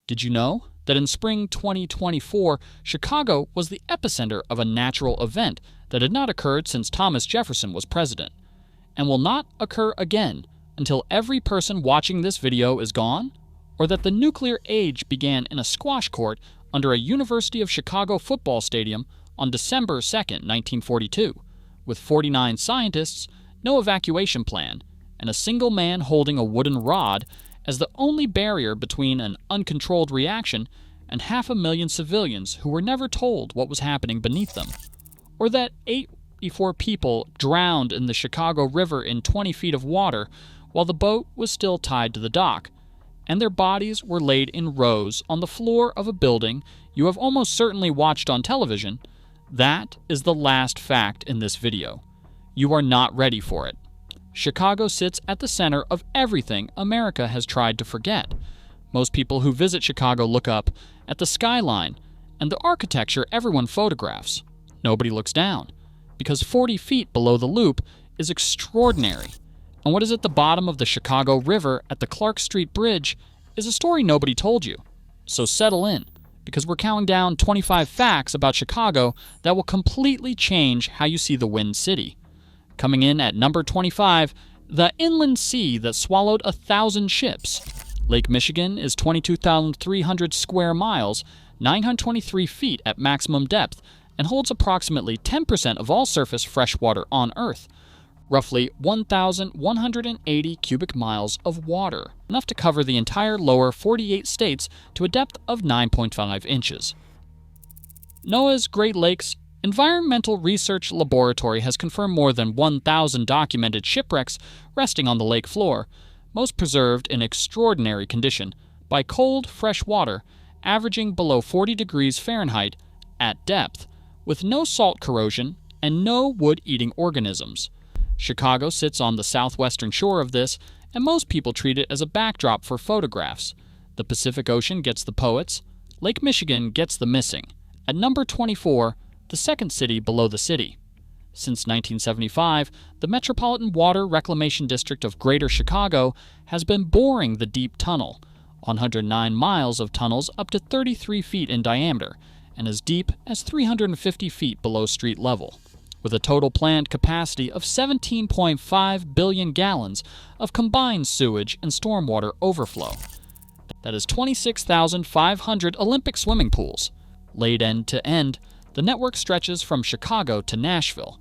Did you know that in spring 2024, Chicago was the epicenter of a natural event that had not occurred since Thomas Jefferson was president, and will not occur again until every person watching this video is gone, or that the nuclear age began in a squash court under a University of Chicago football stadium on December 2, 1942, with 49 scientists, no evacuation plan, and a single man holding a wooden rod as the only barrier between an uncontrolled reaction and 500,000 civilians who were never told what was happening beneath them, or that 84 people drowned in the Chicago River in 20 feet of water while the boat was still tied to the dock, and their bodies were laid in rows on the floor of a building you have almost certainly watched on television. That is the last fact in this video. You are not ready for it. Chicago sits at the center of everything America has tried to forget. Most people who visit Chicago look up at the skyline and the architecture everyone photographs. Nobody looks down, because 40 feet below the loop is extraordinary. And what is at the bottom of the Chicago River at the Clark Street Bridge is a story nobody told you. So settle in, because we're counting down 25 facts about Chicago that will completely change how you see the Wind City. Coming in at number 25, the inland sea that swallowed 1,000 ships. Lake Michigan is 22,300 square miles, 923 feet at maximum depth, and holds approximately 10% of all surface freshwater on Earth. Roughly 1,180 cubic miles of water, enough to cover the entire lower 48 states to a depth of 9.5 inches. NOAA's Great Lakes Environmental Research Laboratory has confirmed more than 1,000 documented shipwrecks resting on the lake floor, most preserved in extraordinary condition by cold, fresh water, averaging below 40 degrees Fahrenheit at depth, with no salt corrosion and no wood-eating organisms. Chicago sits on the southwestern shore of this, and most people treat it as a backdrop for photographs. The Pacific Ocean gets the poets. Lake Michigan gets the missing. At number 24, the second city below the city. Since 1975, the Metropolitan Water Reclamation District of Greater Chicago has been boring the deep tunnel, 109 miles of tunnels up to 33 feet in diameter, and as deep as 350 feet below street level, with a total planned capacity of 17.5 billion gallons of combined sewage and stormwater overflow. That is 26,500 Olympic swimming pools. Laid end to end, the network stretches from Chicago to Nashville.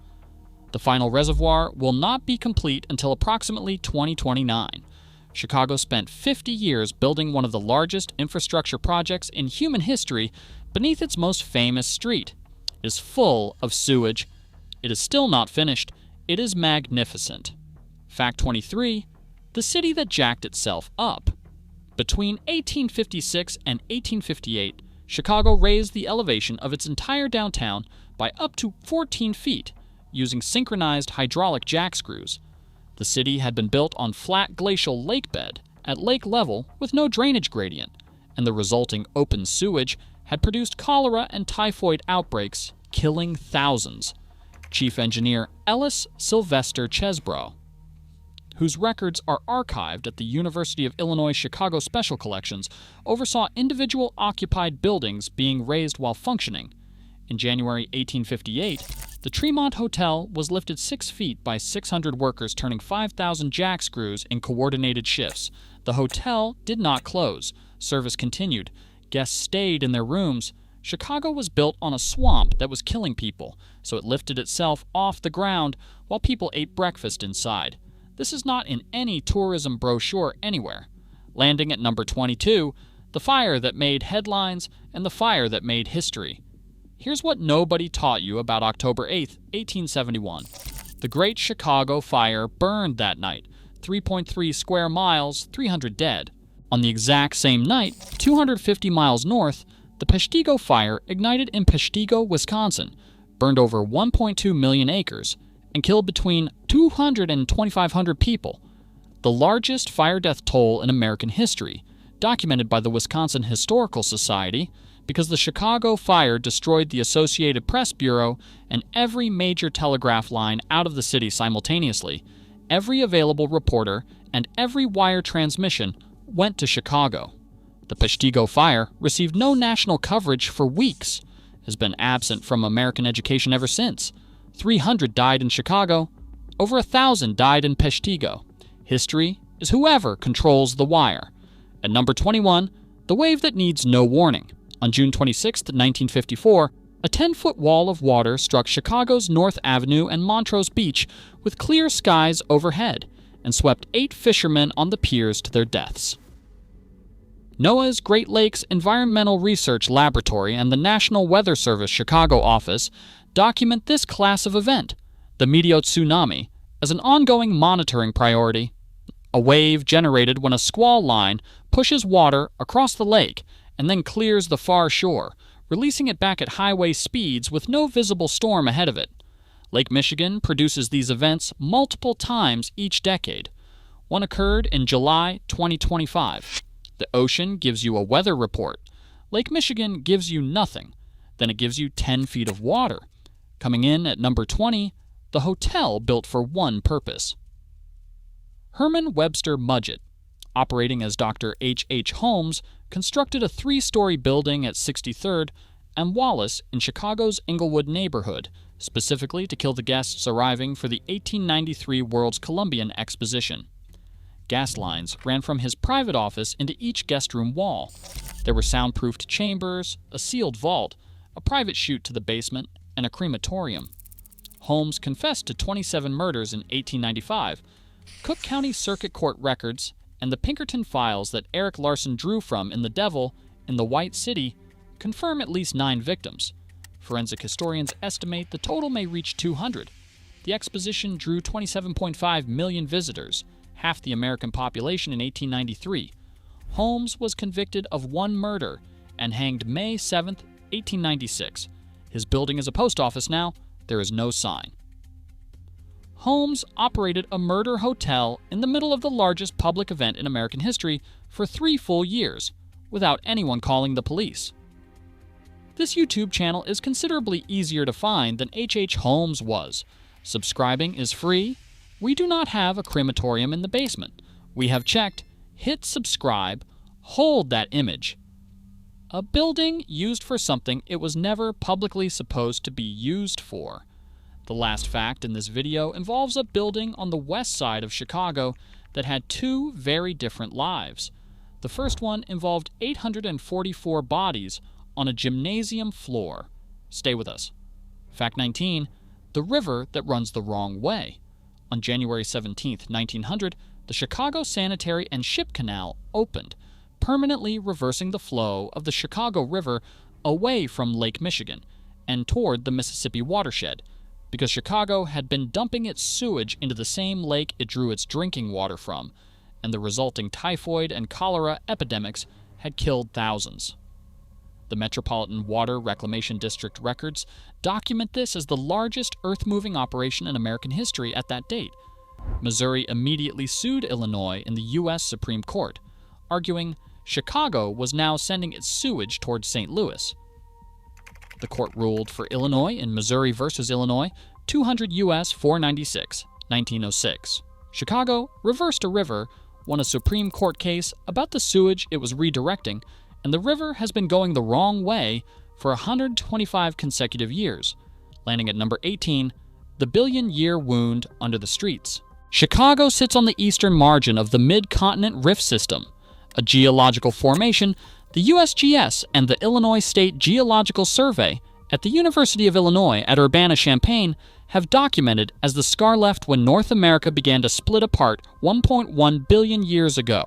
The final reservoir will not be complete until approximately 2029. Chicago spent 50 years building one of the largest infrastructure projects in human history beneath its most famous street. It is full of sewage. It is still not finished. It is magnificent. Fact 23, the city that jacked itself up. Between 1856 and 1858, Chicago raised the elevation of its entire downtown by up to 14 feet using synchronized hydraulic jack screws. The city had been built on flat glacial lake bed at lake level with no drainage gradient, and the resulting open sewage had produced cholera and typhoid outbreaks, killing thousands. Chief Engineer Ellis Sylvester Chesbrough, whose records are archived at the University of Illinois Chicago Special Collections, oversaw individual occupied buildings being raised while functioning. In January 1858, the Tremont Hotel was lifted 6 feet by 600 workers turning 5,000 jack screws in coordinated shifts. The hotel did not close. Service continued. Guests stayed in their rooms. Chicago was built on a swamp that was killing people, so it lifted itself off the ground while people ate breakfast inside. This is not in any tourism brochure anywhere. Landing at number 22, the fire that made headlines and the fire that made history. Here's what nobody taught you about October 8, 1871. The Great Chicago Fire burned that night, 3.3 square miles, 300 dead. On the exact same night, 250 miles north, the Peshtigo Fire ignited in Peshtigo, Wisconsin, burned over 1.2 million acres, and killed between 200 and 2,500 people, the largest fire death toll in American history, documented by the Wisconsin Historical Society, because the Chicago fire destroyed the Associated Press Bureau and every major telegraph line out of the city simultaneously. Every available reporter and every wire transmission went to Chicago. The Peshtigo fire received no national coverage for weeks, has been absent from American education ever since. 300 died in Chicago, over 1,000 died in Peshtigo. History is whoever controls the wire. At number 21, the wave that needs no warning. On June 26, 1954, a 10-foot wall of water struck Chicago's North Avenue and Montrose Beach with clear skies overhead and swept 8 fishermen on the piers to their deaths. NOAA's Great Lakes Environmental Research Laboratory and the National Weather Service Chicago office document this class of event, the Meteor Tsunami, as an ongoing monitoring priority. A wave generated when a squall line pushes water across the lake and then clears the far shore, releasing it back at highway speeds with no visible storm ahead of it. Lake Michigan produces these events multiple times each decade. One occurred in July 2025. The ocean gives you a weather report. Lake Michigan gives you nothing. Then it gives you 10 feet of water. Coming in at number 20, the hotel built for one purpose. Herman Webster Mudgett, operating as Dr. H. Holmes, constructed a 3-story building at 63rd and Wallace in Chicago's Englewood neighborhood, specifically to kill the guests arriving for the 1893 World's Columbian Exposition. Gas lines ran from his private office into each guest room wall. There were soundproofed chambers, a sealed vault, a private chute to the basement, and a crematorium. Holmes confessed to 27 murders in 1895. Cook County Circuit Court records and the Pinkerton files that Eric Larson drew from in The Devil in the White City confirm at least 9 victims. Forensic historians estimate the total may reach 200. The exposition drew 27.5 million visitors, half the American population in 1893. Holmes was convicted of 1 murder and hanged May 7, 1896. His building is a post office now. There is no sign. Holmes operated a murder hotel in the middle of the largest public event in American history for 3 full years, without anyone calling the police. This YouTube channel is considerably easier to find than H. Holmes was. Subscribing is free. We do not have a crematorium in the basement. We have checked. Hit subscribe. Hold that image. A building used for something it was never publicly supposed to be used for. The last fact in this video involves a building on the west side of Chicago that had 2 very different lives. The first one involved 844 bodies on a gymnasium floor. Stay with us. Fact 19, the river that runs the wrong way. On January 17, 1900, the Chicago Sanitary and Ship Canal opened, permanently reversing the flow of the Chicago River away from Lake Michigan and toward the Mississippi watershed, because Chicago had been dumping its sewage into the same lake it drew its drinking water from, and the resulting typhoid and cholera epidemics had killed thousands. The Metropolitan Water Reclamation District records document this as the largest earth-moving operation in American history at that date. Missouri immediately sued Illinois in the U.S. Supreme Court, arguing Chicago was now sending its sewage towards St. Louis. The court ruled for Illinois in Missouri v. Illinois, 200 U.S. 496, 1906. Chicago reversed a river, won a Supreme Court case about the sewage it was redirecting, and the river has been going the wrong way for 125 consecutive years, landing at number 18, the billion-year wound under the streets. Chicago sits on the eastern margin of the Mid-Continent Rift System, a geological formation the USGS and the Illinois State Geological Survey at the University of Illinois at Urbana-Champaign have documented as the scar left when North America began to split apart 1.1 billion years ago,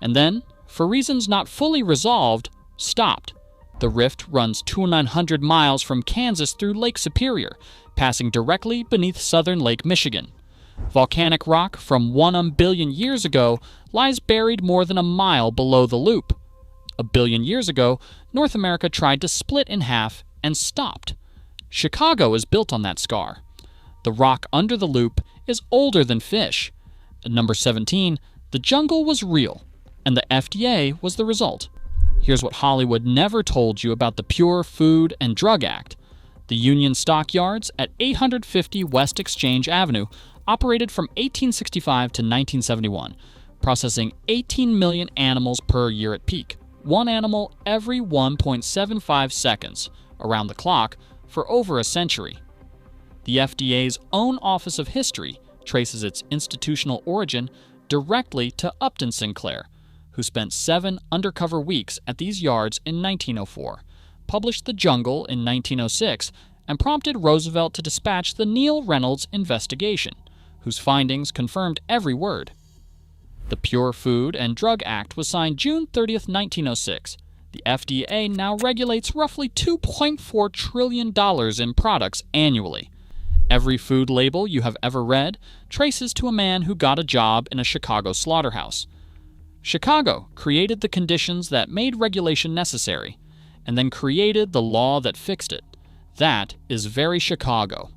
and then, for reasons not fully resolved, stopped. The rift runs 2,900 miles from Kansas through Lake Superior, passing directly beneath southern Lake Michigan. Volcanic rock from 1 billion years ago lies buried more than a mile below the loop. A billion years ago, North America tried to split in half and stopped. Chicago is built on that scar. The rock under the loop is older than fish. At number 17, the jungle was real, and the FDA was the result. Here's what Hollywood never told you about the Pure Food and Drug Act. The Union Stockyards at 850 West Exchange Avenue operated from 1865 to 1971, processing 18 million animals per year at peak. one animal every 1.75 seconds, around the clock, for over a century. The FDA's own Office of History traces its institutional origin directly to Upton Sinclair, who spent 7 undercover weeks at these yards in 1904, published The Jungle in 1906, and prompted Roosevelt to dispatch the Neil Reynolds investigation, whose findings confirmed every word. The Pure Food and Drug Act was signed June 30, 1906. The FDA now regulates roughly $2.4 trillion in products annually. Every food label you have ever read traces to a man who got a job in a Chicago slaughterhouse. Chicago created the conditions that made regulation necessary, and then created the law that fixed it. That is very Chicago.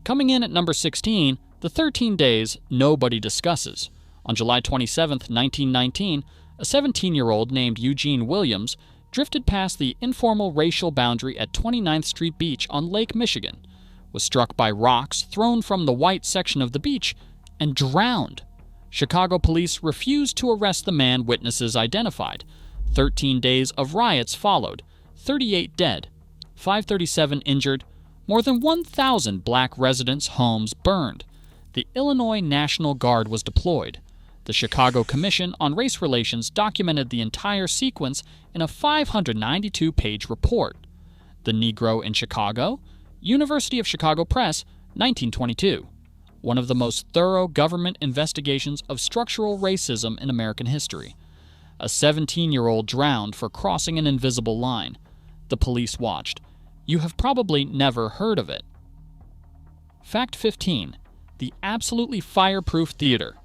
Coming in at number 16, the 13 days nobody discusses. On July 27, 1919, a 17-year-old named Eugene Williams drifted past the informal racial boundary at 29th Street Beach on Lake Michigan, was struck by rocks thrown from the white section of the beach, and drowned. Chicago police refused to arrest the man witnesses identified. 13 days of riots followed, 38 dead, 537 injured, more than 1,000 black residents' homes burned. The Illinois National Guard was deployed. The Chicago Commission on Race Relations documented the entire sequence in a 592-page report. The Negro in Chicago, University of Chicago Press, 1922. One of the most thorough government investigations of structural racism in American history. A 17-year-old drowned for crossing an invisible line. The police watched. You have probably never heard of it. Fact 15. The absolutely fireproof theater.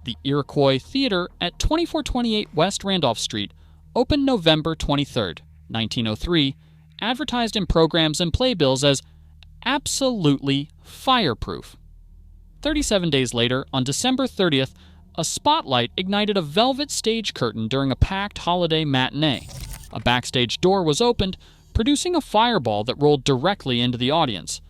The Iroquois Theater at 2428 West Randolph Street opened November 23, 1903, advertised in programs and playbills as absolutely fireproof. 37 days later, on December 30th, a spotlight ignited a velvet stage curtain during a packed holiday matinee. A backstage door was opened, producing a fireball that rolled directly into the audience.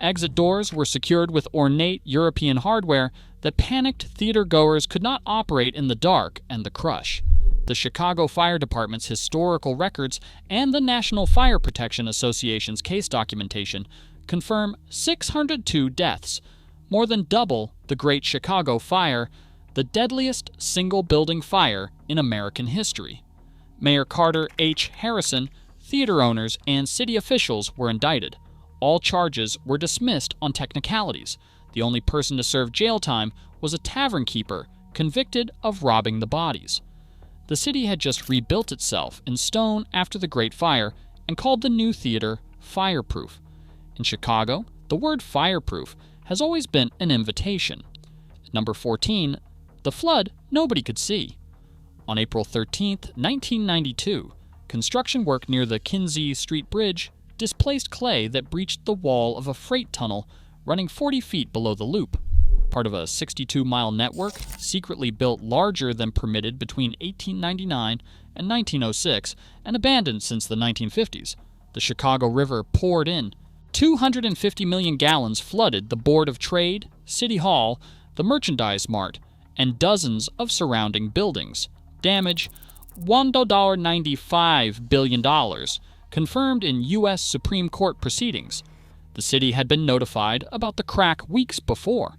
Exit doors were secured with ornate European hardware that panicked theater-goers could not operate in the dark and the crush. The Chicago Fire Department's historical records and the National Fire Protection Association's case documentation confirm 602 deaths, more than double the Great Chicago Fire, the deadliest single-building fire in American history. Mayor Carter H. Harrison, theater owners, and city officials were indicted. All charges were dismissed on technicalities. The only person to serve jail time was a tavern keeper convicted of robbing the bodies. The city had just rebuilt itself in stone after the Great Fire and called the new theater fireproof. In Chicago, the word fireproof has always been an invitation. Number 14, the flood nobody could see. On April 13, 1992, construction work near the Kinzie Street Bridge displaced clay that breached the wall of a freight tunnel running 40 feet below the loop, part of a 62-mile network secretly built larger than permitted between 1899 and 1906 and abandoned since the 1950s. The Chicago River poured in. 250 million gallons flooded the Board of Trade, City Hall, the Merchandise Mart, and dozens of surrounding buildings. Damage, $1.95 billion, confirmed in U.S. Supreme Court proceedings. The city had been notified about the crack weeks before.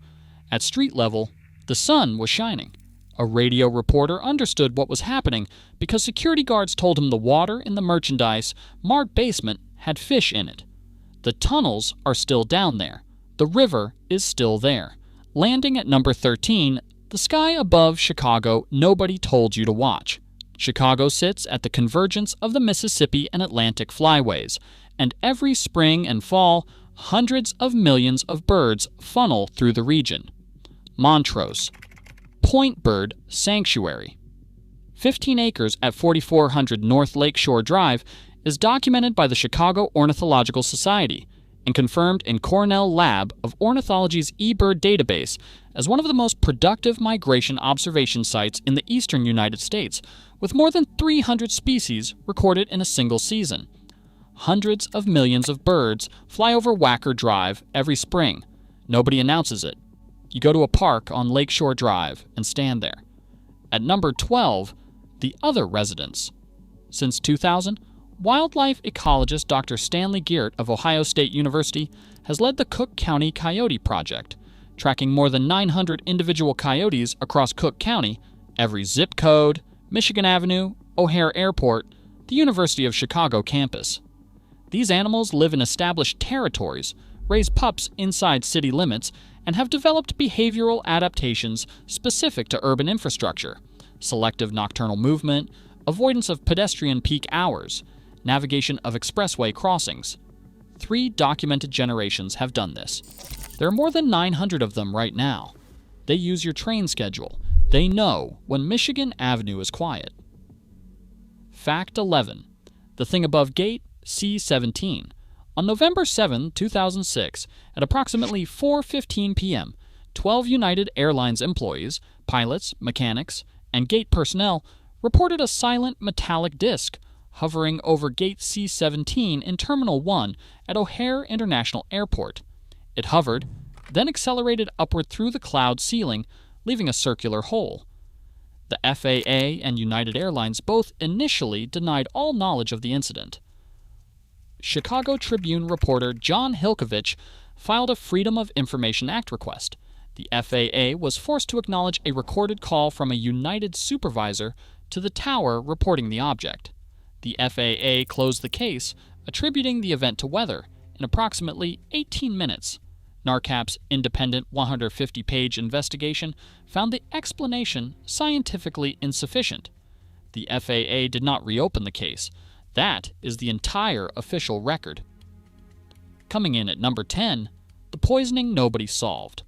At street level, the sun was shining. A radio reporter understood what was happening because security guards told him the water in the Merchandise Mart basement had fish in it. The tunnels are still down there. The river is still there. Landing at number 13, the sky above Chicago nobody told you to watch. Chicago sits at the convergence of the Mississippi and Atlantic flyways, and every spring and fall, hundreds of millions of birds funnel through the region. Montrose, Point Bird Sanctuary. 15 acres at 4400 North Lakeshore Drive is documented by the Chicago Ornithological Society and confirmed in Cornell Lab of Ornithology's eBird database as one of the most productive migration observation sites in the eastern United States, with more than 300 species recorded in a single season. Hundreds of millions of birds fly over Wacker Drive every spring. Nobody announces it. You go to a park on Lakeshore Drive and stand there. At number 12, the other residence. Since 2000, wildlife ecologist Dr. Stanley Geert of Ohio State University has led the Cook County Coyote Project, tracking more than 900 individual coyotes across Cook County, every zip code, Michigan Avenue, O'Hare Airport, the University of Chicago campus. These animals live in established territories, raise pups inside city limits, and have developed behavioral adaptations specific to urban infrastructure, selective nocturnal movement, avoidance of pedestrian peak hours, navigation of expressway crossings. 3 documented generations have done this. There are more than 900 of them right now. They use your train schedule. They know when Michigan Avenue is quiet. Fact 11. The thing above gate C-17. On November 7, 2006, at approximately 4:15 p.m., 12 United Airlines employees, pilots, mechanics, and gate personnel reported a silent metallic disc hovering over gate C-17 in Terminal 1 at O'Hare International Airport. It hovered, then accelerated upward through the cloud ceiling, leaving a circular hole. The FAA and United Airlines both initially denied all knowledge of the incident. Chicago Tribune reporter John Hilkovich filed a Freedom of Information Act request. The FAA was forced to acknowledge a recorded call from a United supervisor to the tower reporting the object. The FAA closed the case, attributing the event to weather, in approximately 18 minutes. NARCAP's independent 150-page investigation found the explanation scientifically insufficient. The FAA did not reopen the case. That is the entire official record. Coming in at number 10, the poisoning nobody solved.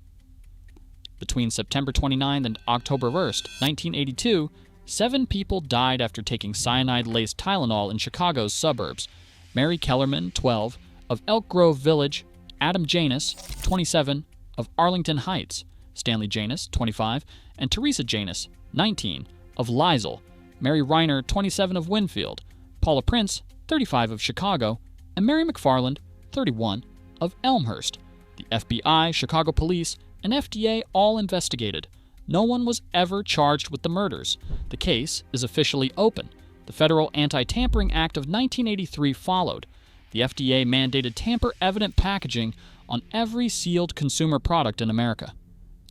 Between September 29 and October 1, 1982, 7 people died after taking cyanide-laced Tylenol in Chicago's suburbs. Mary Kellerman, 12, of Elk Grove Village, Adam Janus, 27, of Arlington Heights, Stanley Janus, 25, and Teresa Janus, 19, of Liesel, Mary Reiner, 27, of Winfield, Paula Prince, 35, of Chicago, and Mary McFarland, 31, of Elmhurst. The FBI, Chicago Police, and FDA all investigated. No one was ever charged with the murders. The case is officially open. The Federal Anti-Tampering Act of 1983 followed. The FDA mandated tamper-evident packaging on every sealed consumer product in America.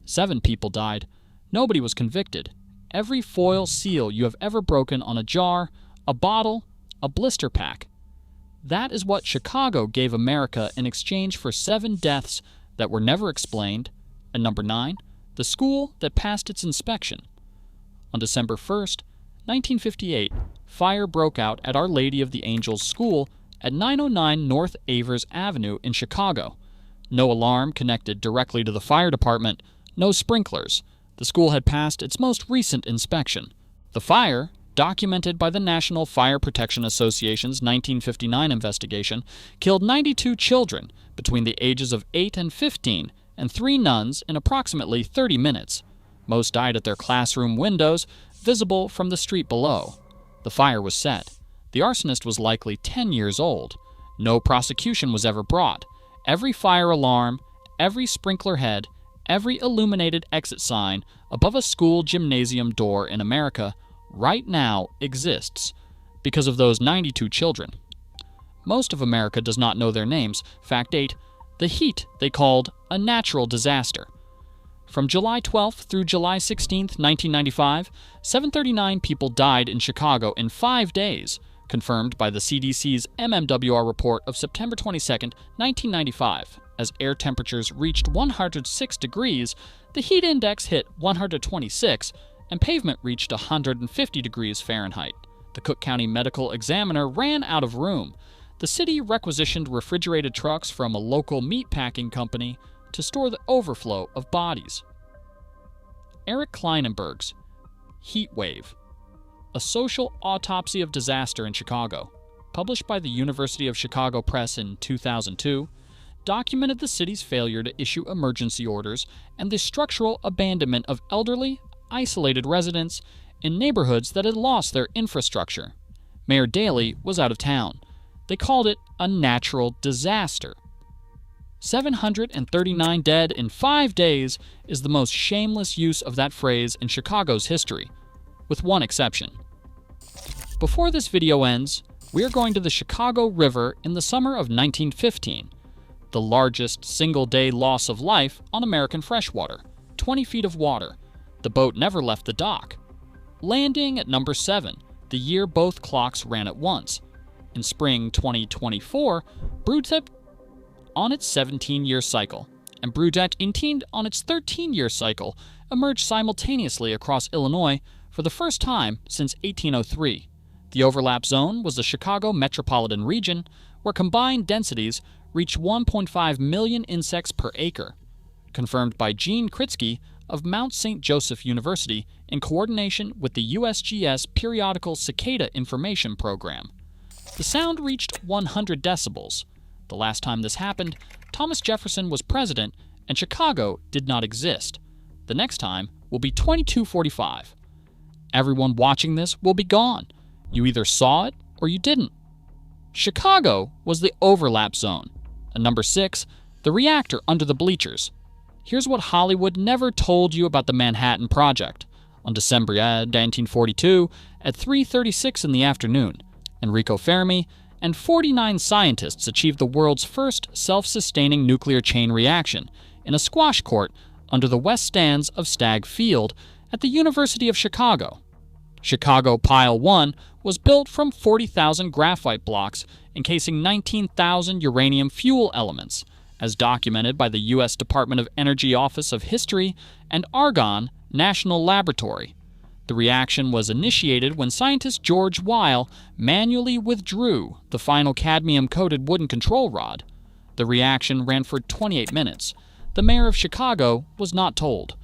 7 people died. Nobody was convicted. Every foil seal you have ever broken on a jar, a bottle, a blister pack. That is what Chicago gave America in exchange for 7 deaths that were never explained. And number 9, the school that passed its inspection. On December 1st, 1958, fire broke out at Our Lady of the Angels School at 909 North Avers Avenue in Chicago. No alarm connected directly to the fire department, no sprinklers. The school had passed its most recent inspection. The fire, documented by the National Fire Protection Association's 1959 investigation, killed 92 children between the ages of 8 and 15 and 3 nuns in approximately 30 minutes. Most died at their classroom windows, visible from the street below. The fire was set. The arsonist was likely 10 years old. No prosecution was ever brought. Every fire alarm, every sprinkler head, every illuminated exit sign above a school gymnasium door in America right now exists because of those 92 children. Most of America does not know their names. Fact 8, the heat they called a natural disaster. From July 12th through July 16th, 1995, 739 people died in Chicago in 5 days, confirmed by the CDC's MMWR report of September 22, 1995. As air temperatures reached 106 degrees, the heat index hit 126, and pavement reached 150 degrees Fahrenheit. The Cook County Medical Examiner ran out of room. The city requisitioned refrigerated trucks from a local meatpacking company to store the overflow of bodies. Eric Kleinenberg's Heat Wave, a social autopsy of disaster in Chicago, published by the University of Chicago Press in 2002, documented the city's failure to issue emergency orders and the structural abandonment of elderly, isolated residents in neighborhoods that had lost their infrastructure. Mayor Daley was out of town. They called it a natural disaster. 739 dead in 5 days is the most shameless use of that phrase in Chicago's history, with one exception. Before this video ends, we are going to the Chicago River in the summer of 1915, the largest single-day loss of life on American freshwater, 20 feet of water. The boat never left the dock. Landing at number 7, the year both clocks ran at once. In spring 2024, Brudette on its 17-year cycle, and Brudette Intend on its 13-year cycle emerged simultaneously across Illinois for the first time since 1803. The overlap zone was the Chicago metropolitan region, where combined densities reached 1.5 million insects per acre, confirmed by Gene Kritsky of Mount St. Joseph University in coordination with the USGS periodical Cicada Information Program. The sound reached 100 decibels. The last time this happened, Thomas Jefferson was president and Chicago did not exist. The next time will be 2245. Everyone watching this will be gone. You either saw it or you didn't. Chicago was the overlap zone. And number 6, the reactor under the bleachers. Here's what Hollywood never told you about the Manhattan Project. On December 1942, at 3:36 in the afternoon, Enrico Fermi and 49 scientists achieved the world's first self-sustaining nuclear chain reaction in a squash court under the west stands of Stagg Field at the University of Chicago. Chicago Pile 1 was built from 40,000 graphite blocks encasing 19,000 uranium fuel elements, as documented by the U.S. Department of Energy Office of History and Argonne National Laboratory. The reaction was initiated when scientist George Weil manually withdrew the final cadmium-coated wooden control rod. The reaction ran for 28 minutes. The mayor of Chicago was not told.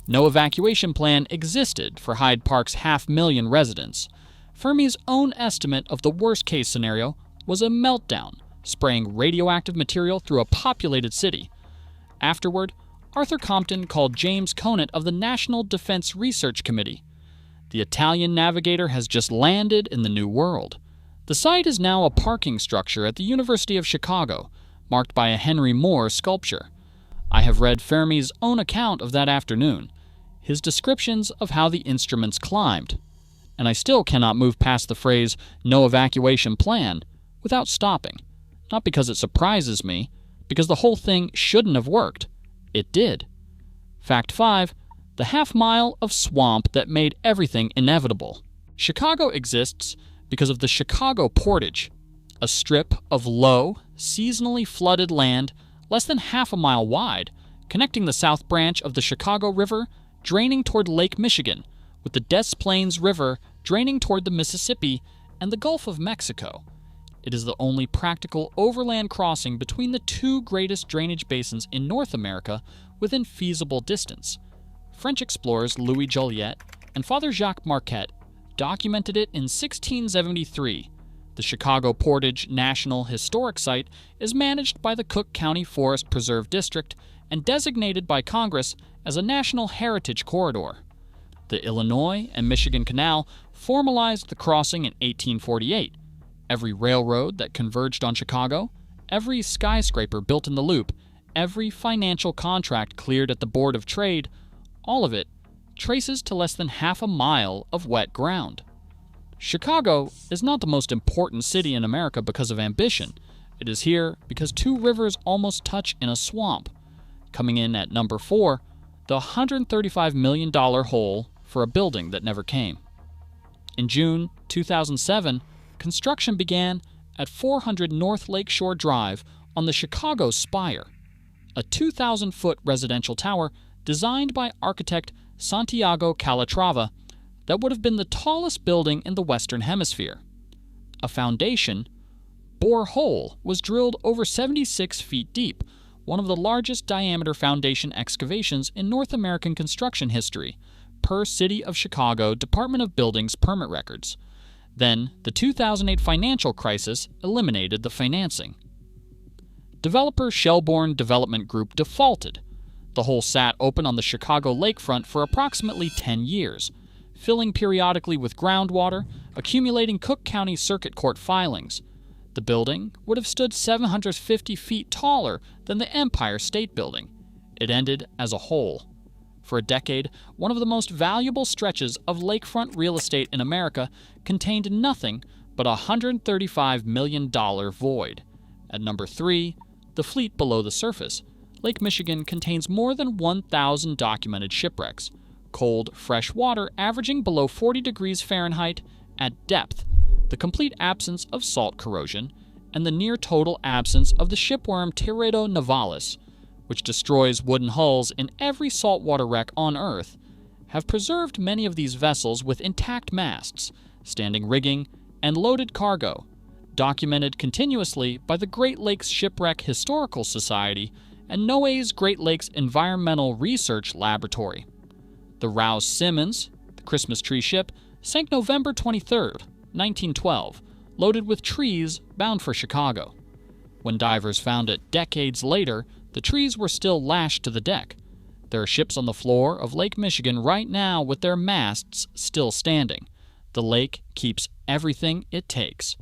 No evacuation plan existed for Hyde Park's 500,000 residents. Fermi's own estimate of the worst-case scenario was a meltdown, spraying radioactive material through a populated city. Afterward, Arthur Compton called James Conant of the National Defense Research Committee. The Italian navigator has just landed in the New World. The site is now a parking structure at the University of Chicago, marked by a Henry Moore sculpture. I have read Fermi's own account of that afternoon, his descriptions of how the instruments climbed, and I still cannot move past the phrase, "no evacuation plan," without stopping. Not because it surprises me, because the whole thing shouldn't have worked. It did. Fact 5. The half-mile of swamp that made everything inevitable. Chicago exists because of the Chicago Portage, a strip of low, seasonally flooded land less than half a mile wide, connecting the south branch of the Chicago River draining toward Lake Michigan, with the Des Plaines River draining toward the Mississippi and the Gulf of Mexico. It is the only practical overland crossing between the two greatest drainage basins in North America within feasible distance. French explorers Louis Joliet and Father Jacques Marquette documented it in 1673. The Chicago Portage National Historic Site is managed by the Cook County Forest Preserve District and designated by Congress as a National Heritage Corridor. The Illinois and Michigan Canal formalized the crossing in 1848. Every railroad that converged on Chicago, every skyscraper built in the loop, every financial contract cleared at the Board of Trade, all of it traces to less than half a mile of wet ground. Chicago is not the most important city in America because of ambition. It is here because two rivers almost touch in a swamp. Coming in at number 4, the $135 million hole for a building that never came. In June 2007, construction began at 400 North Lakeshore Drive on the Chicago Spire, a 2,000-foot residential tower designed by architect Santiago Calatrava that would have been the tallest building in the Western Hemisphere. A foundation borehole was drilled over 76 feet deep, one of the largest diameter foundation excavations in North American construction history, per City of Chicago Department of Buildings permit records. Then, the 2008 financial crisis eliminated the financing. Developer Shelbourne Development Group defaulted. The hole sat open on the Chicago lakefront for approximately 10 years, filling periodically with groundwater, accumulating Cook County Circuit Court filings. The building would have stood 750 feet taller than the Empire State Building. It ended as a hole. For a decade, one of the most valuable stretches of lakefront real estate in America contained nothing but a $135 million void. At number 3, the fleet below the surface. Lake Michigan contains more than 1,000 documented shipwrecks. Cold, fresh water averaging below 40 degrees Fahrenheit at depth, the complete absence of salt corrosion, and the near-total absence of the shipworm Teredo nivalis, which destroys wooden hulls in every saltwater wreck on Earth, have preserved many of these vessels with intact masts, standing rigging, and loaded cargo, documented continuously by the Great Lakes Shipwreck Historical Society and NOAA's Great Lakes Environmental Research Laboratory. The Rouse Simmons, the Christmas tree ship, sank November 23, 1912, loaded with trees bound for Chicago. When divers found it decades later, the trees were still lashed to the deck. There are ships on the floor of Lake Michigan right now with their masts still standing. The lake keeps everything it takes.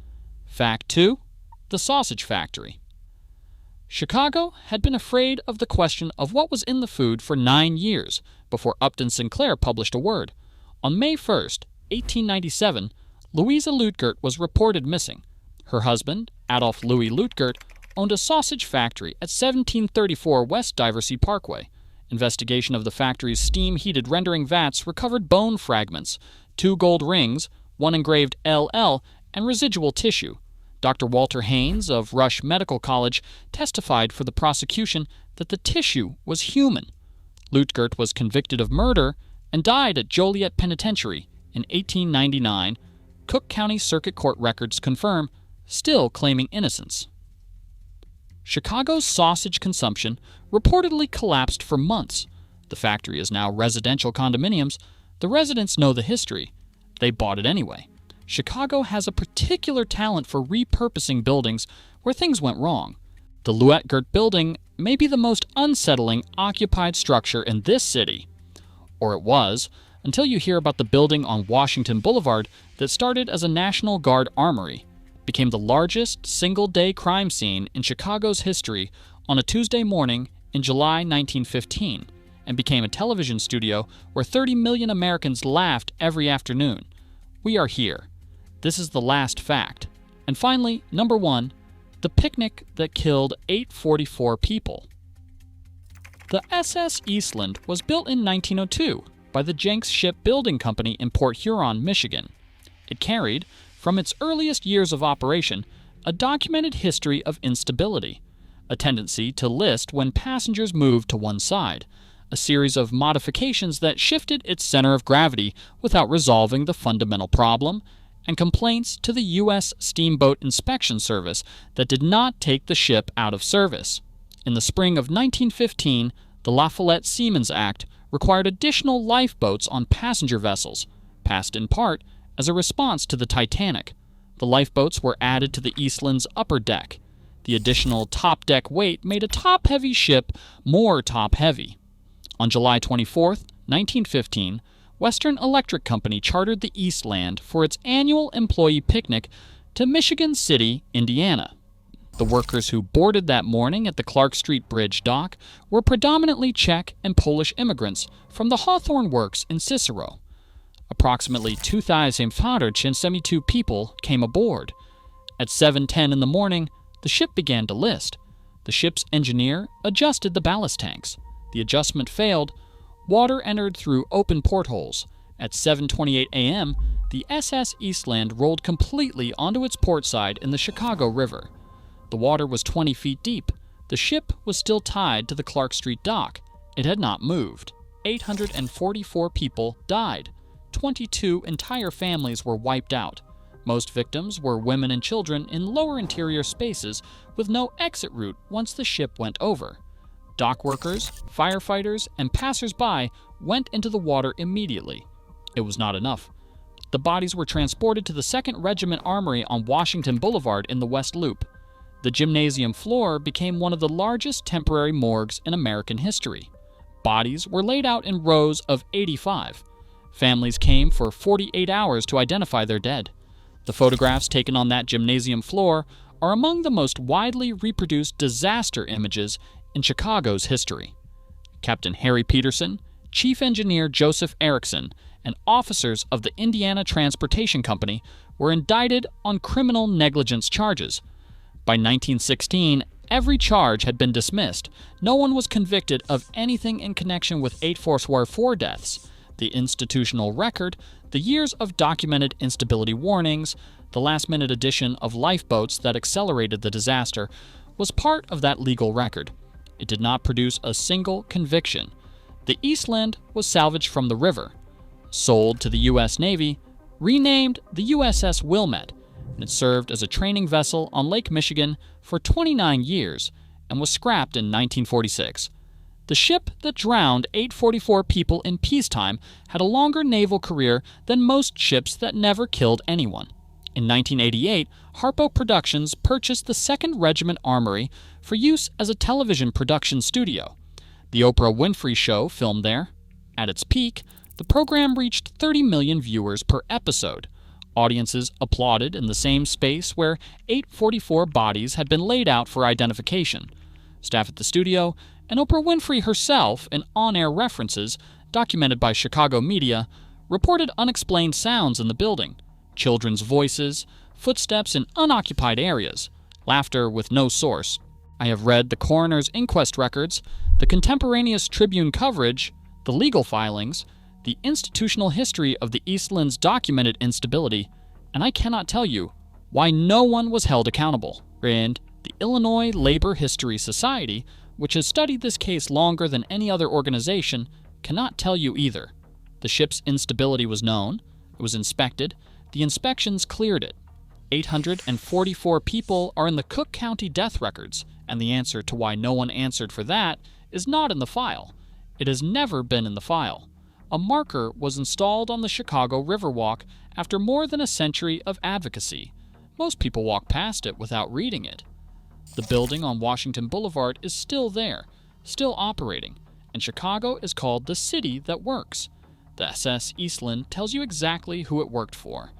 Fact 2. The Sausage Factory. Chicago had been afraid of the question of what was in the food for 9 years before Upton Sinclair published a word. On May 1, 1897, Louisa Lutgert was reported missing. Her husband, Adolph Louis Lutgert, owned a sausage factory at 1734 West Diversey Parkway. Investigation of the factory's steam-heated rendering vats recovered bone fragments, 2 gold rings, 1 engraved LL, and residual tissue. Dr. Walter Haynes of Rush Medical College testified for the prosecution that the tissue was human. Lutgert was convicted of murder and died at Joliet Penitentiary in 1899. Cook County Circuit Court records confirm, still claiming innocence. Chicago's sausage consumption reportedly collapsed for months. The factory is now residential condominiums. The residents know the history. They bought it anyway. Chicago has a particular talent for repurposing buildings where things went wrong. The Lutgert Building may be the most unsettling occupied structure in this city. Or it was, until you hear about the building on Washington Boulevard that started as a National Guard armory, became the largest single-day crime scene in Chicago's history on a Tuesday morning in July 1915, and became a television studio where 30 million Americans laughed every afternoon. We are here. This is the last fact. And finally, number 1, the picnic that killed 844 people. The SS Eastland was built in 1902 by the Jenks Shipbuilding Company in Port Huron, Michigan. It carried, from its earliest years of operation, a documented history of instability, a tendency to list when passengers moved to one side, a series of modifications that shifted its center of gravity without resolving the fundamental problem, and complaints to the U.S. Steamboat Inspection Service that did not take the ship out of service. In the spring of 1915, the Lafayette Seamen's Act required additional lifeboats on passenger vessels, passed in part as a response to the Titanic. The lifeboats were added to the Eastland's upper deck. The additional top-deck weight made a top-heavy ship more top-heavy. On July 24, 1915, Western Electric Company chartered the Eastland for its annual employee picnic to Michigan City, Indiana. The workers who boarded that morning at the Clark Street Bridge dock were predominantly Czech and Polish immigrants from the Hawthorne Works in Cicero. Approximately 2,572 people came aboard. At 7:10 in the morning, the ship began to list. The ship's engineer adjusted the ballast tanks. The adjustment failed. Water entered through open portholes. At 7:28 a.m., the SS Eastland rolled completely onto its port side in the Chicago River. The water was 20 feet deep. The ship was still tied to the Clark Street dock. It had not moved. 844 people died. 22 entire families were wiped out. Most victims were women and children in lower interior spaces with no exit route once the ship went over. Dock workers, firefighters, and passers-by went into the water immediately. It was not enough. The bodies were transported to the 2nd Regiment Armory on Washington Boulevard in the West Loop. The gymnasium floor became one of the largest temporary morgues in American history. Bodies were laid out in rows of 85. Families came for 48 hours to identify their dead. The photographs taken on that gymnasium floor are among the most widely reproduced disaster images in Chicago's history. Captain Harry Peterson, Chief Engineer Joseph Erickson, and officers of the Indiana Transportation Company were indicted on criminal negligence charges. By 1916, every charge had been dismissed. No one was convicted of anything in connection with 8 Force War 4 deaths. The institutional record, the years of documented instability warnings, the last-minute addition of lifeboats that accelerated the disaster, was part of that legal record. It did not produce a single conviction. The Eastland was salvaged from the river, sold to the U.S. Navy, renamed the USS Wilmette, and it served as a training vessel on Lake Michigan for 29 years and was scrapped in 1946. The ship that drowned 844 people in peacetime had a longer naval career than most ships that never killed anyone. In 1988, Harpo Productions purchased the 2nd Regiment Armory for use as a television production studio. The Oprah Winfrey Show filmed there. At its peak, the program reached 30 million viewers per episode. Audiences applauded in the same space where 844 bodies had been laid out for identification. Staff at the studio, and Oprah Winfrey herself, in on-air references documented by Chicago media, reported unexplained sounds in the building, children's voices, footsteps in unoccupied areas, laughter with no source. I have read the coroner's inquest records, the contemporaneous Tribune coverage, the legal filings, the institutional history of the Eastland's documented instability, and I cannot tell you why no one was held accountable. And the Illinois Labor History Society, which has studied this case longer than any other organization, cannot tell you either. The ship's instability was known, it was inspected, the inspections cleared it. 844 people are in the Cook County death records, and the answer to why no one answered for that is not in the file. It has never been in the file. A marker was installed on the Chicago Riverwalk after more than a century of advocacy. Most people walk past it without reading it. The building on Washington Boulevard is still there, still operating, and Chicago is called the city that works. The SS Eastland tells you exactly who it worked for.